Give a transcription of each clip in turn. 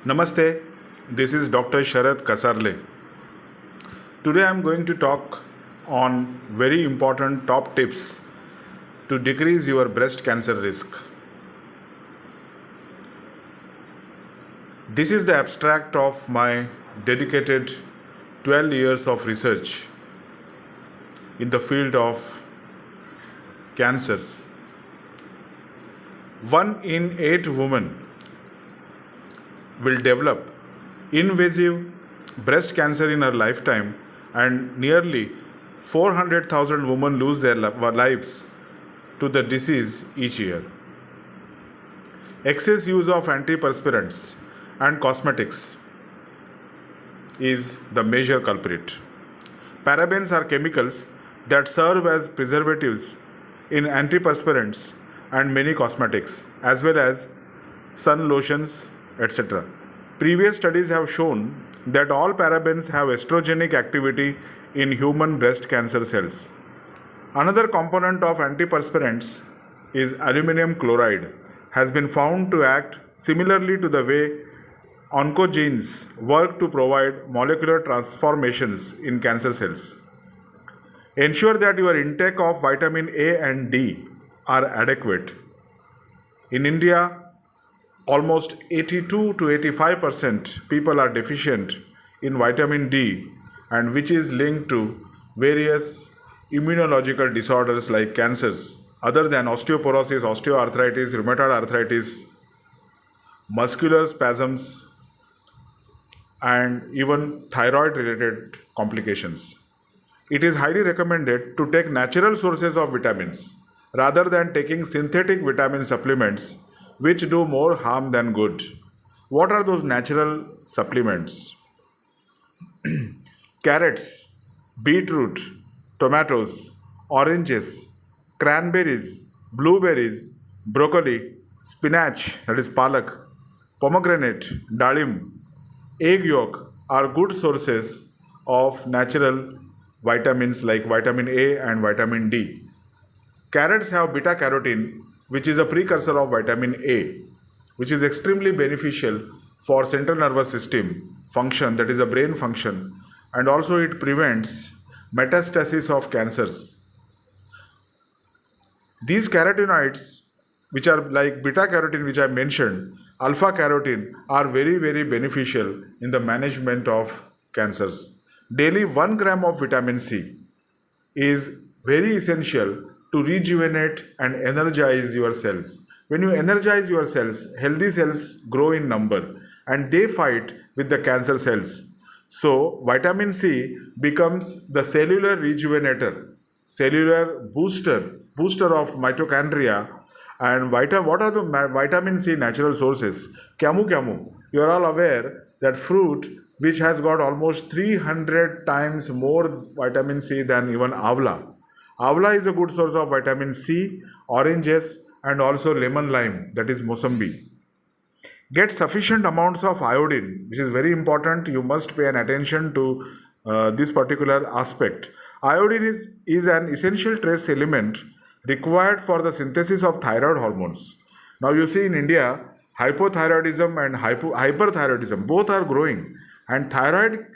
Namaste, this is Dr. Sharad Kasarle. Today I am going to talk on very important top tips to decrease your breast cancer risk. This is the abstract of my dedicated 12 years of research in the field of cancers. 1 in 8 women will develop invasive breast cancer in her lifetime, and nearly 400,000 women lose their lives to the disease each year. Excess use of antiperspirants and cosmetics is the major culprit. Parabens are chemicals that serve as preservatives in antiperspirants and many cosmetics, as well as sun lotions, etc. Previous studies have shown that all parabens have estrogenic activity in human breast cancer cells. Another component of antiperspirants is aluminum chloride has been found to act similarly to the way oncogenes work to provide molecular transformations in cancer cells. Ensure that your intake of vitamin A and D are adequate. In India, almost 82 to 85% people are deficient in vitamin D, and which is linked to various immunological disorders like cancers other than osteoporosis, osteoarthritis, rheumatoid arthritis, muscular spasms, and even thyroid related complications. It is highly recommended to take natural sources of vitamins rather than taking synthetic vitamin supplements which do more harm than good. What are those natural supplements? Carrots, beetroot, tomatoes, oranges, cranberries, blueberries, broccoli, spinach, that is palak, pomegranate, dalim, egg yolk are good sources of natural vitamins like vitamin A and vitamin D. Carrots have beta carotene, which is a precursor of vitamin A, which is extremely beneficial for central nervous system function, that is a brain function, and also it prevents metastasis of cancers. These carotenoids, which are like beta carotene, which I mentioned, alpha carotene, are very beneficial in the management of cancers. Daily 1 gram of vitamin C is very essential to rejuvenate and energize your cells. When you energize your cells, healthy cells grow in number and they fight with the cancer cells. So, vitamin C becomes the cellular rejuvenator, cellular booster of mitochondria. And what are the vitamin C natural sources? Camu. You are all aware that fruit which has got almost 300 times more vitamin C than even avla. Avla is a good source of vitamin C, oranges, and also lemon lime, that is Mosambi. Get sufficient amounts of iodine, which is very important. You must pay an attention to this particular aspect. Iodine is an essential trace element required for the synthesis of thyroid hormones. Now you see in India, hypothyroidism and hyperthyroidism both are growing, and thyroid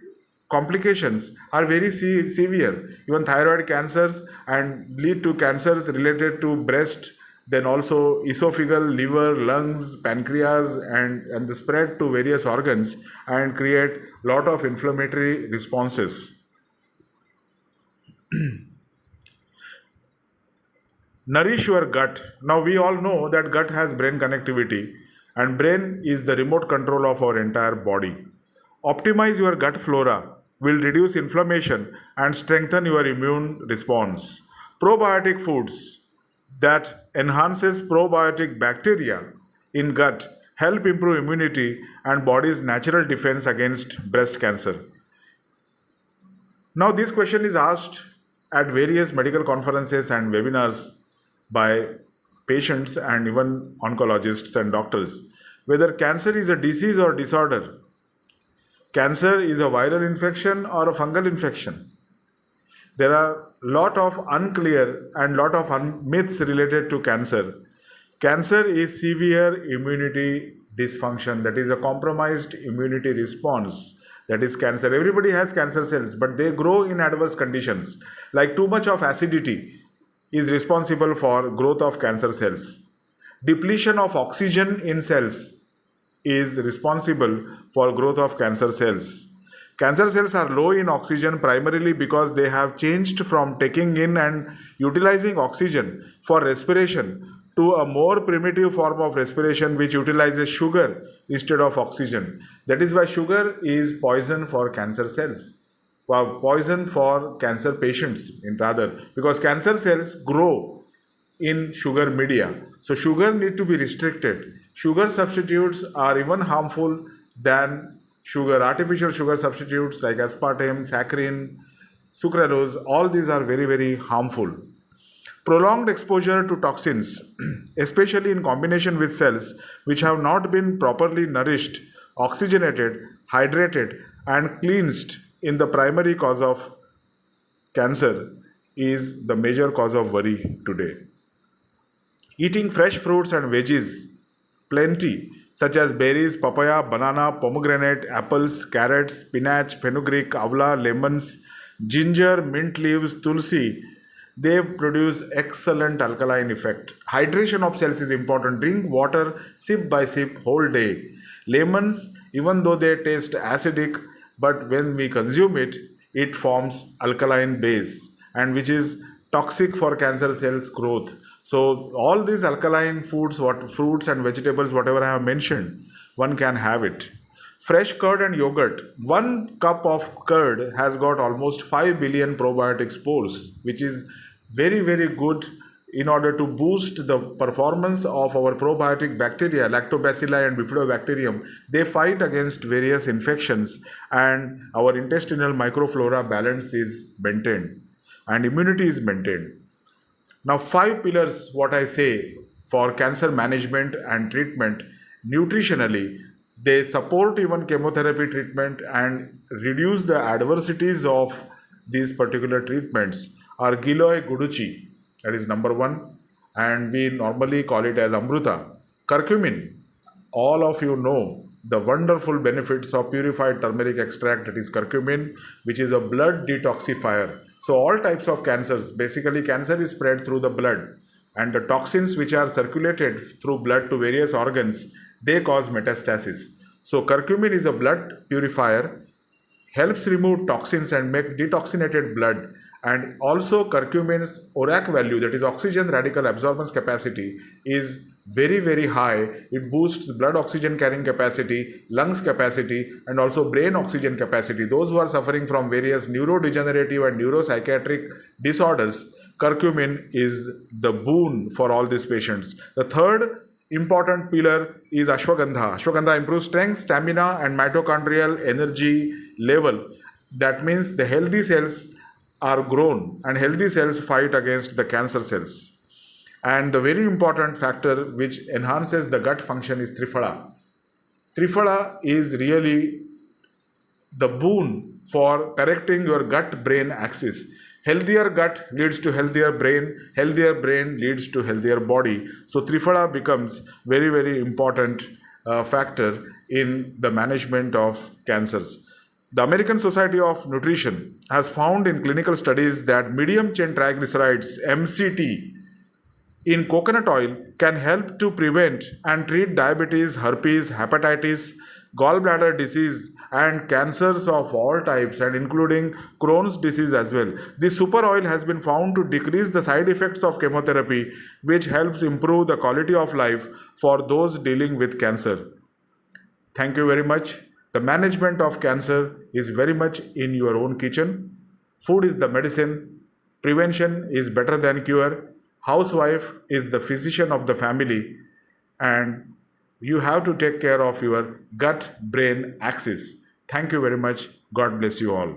complications are very severe. Even thyroid cancers and lead to cancers related to breast, then also esophageal, liver, lungs, pancreas, and the spread to various organs and create lot of inflammatory responses. Nourish your gut. Now we all know that gut has brain connectivity, and brain is the remote control of our entire body. Optimize your gut flora will reduce inflammation and strengthen your immune response. Probiotic foods that enhances probiotic bacteria in gut help improve immunity and body's natural defense against breast cancer. Now this question is asked at various medical conferences and webinars by patients and even oncologists and doctors, whether cancer is a disease or disorder. Cancer is a viral infection or a fungal infection. There are lot of unclear and lot of myths related to cancer. Cancer is severe immunity dysfunction, that is a compromised immunity response, that is cancer. Everybody has cancer cells, but they grow in adverse conditions. Like too much of acidity is responsible for growth of cancer cells. Depletion of oxygen in cells is responsible for growth of cancer cells. Cancer cells are low in oxygen primarily because they have changed from taking in and utilizing oxygen for respiration to a more primitive form of respiration which utilizes sugar instead of oxygen. That is why sugar is poison for cancer cells, or poison for cancer patients in rather, because cancer cells grow in sugar media. So sugar need to be restricted. Sugar substitutes are even harmful than sugar. Artificial sugar substitutes like aspartame, saccharin, sucralose, all these are very, very harmful. Prolonged exposure to toxins, especially in combination with cells which have not been properly nourished, oxygenated, hydrated, and cleansed in the primary cause of cancer, is the major cause of worry today. Eating fresh fruits and veggies, plenty, such as berries, papaya, banana, pomegranate, apples, carrots, spinach, fenugreek, avla, lemons, ginger, mint leaves, tulsi, they produce excellent alkaline effect. Hydration of cells is important. Drink water sip by sip whole day. Lemons, even though they taste acidic, but when we consume it, it forms alkaline base, and which is toxic for cancer cells growth. So all these alkaline foods, fruits and vegetables, whatever I have mentioned, one can have it. Fresh curd and yogurt. 1 cup of curd has got almost 5 billion probiotic spores, which is very, very good in order to boost the performance of our probiotic bacteria, lactobacilli and bifidobacterium. They fight against various infections, and our intestinal microflora balance is maintained and immunity is maintained. Now, 5 pillars, what I say, for cancer management and treatment nutritionally. They support even chemotherapy treatment and reduce the adversities of these particular treatments are Giloy Guduchi, that is number 1, and we normally call it as Amruta. Curcumin, all of you know the wonderful benefits of purified turmeric extract, that is curcumin, which is a blood detoxifier. So all types of cancers, basically cancer is spread through the blood, and the toxins which are circulated through blood to various organs, they cause metastasis. So curcumin is a blood purifier, helps remove toxins and make detoxinated blood. And also curcumin's ORAC value, that is oxygen radical absorbance capacity, is very, very high. It boosts blood oxygen carrying capacity, lungs capacity, and also brain oxygen capacity. Those who are suffering from various neurodegenerative and neuropsychiatric disorders, curcumin is the boon for all these patients. The third important pillar is ashwagandha. Ashwagandha improves strength, stamina, and mitochondrial energy level. That means the healthy cells are grown, and healthy cells fight against the cancer cells. And the very important factor which enhances the gut function is Triphala. Triphala is really the boon for correcting your gut-brain axis. Healthier gut leads to healthier brain leads to healthier body. So Triphala becomes very, very important factor in the management of cancers. The American Society of Nutrition has found in clinical studies that medium chain triglycerides, MCT, in coconut oil can help to prevent and treat diabetes, herpes, hepatitis, gallbladder disease, and cancers of all types, and including Crohn's disease as well. This super oil has been found to decrease the side effects of chemotherapy, which helps improve the quality of life for those dealing with cancer. Thank you very much. The management of cancer is very much in your own kitchen. Food is the medicine. Prevention is better than cure. Housewife is the physician of the family, and you have to take care of your gut-brain axis. Thank you very much. God bless you all.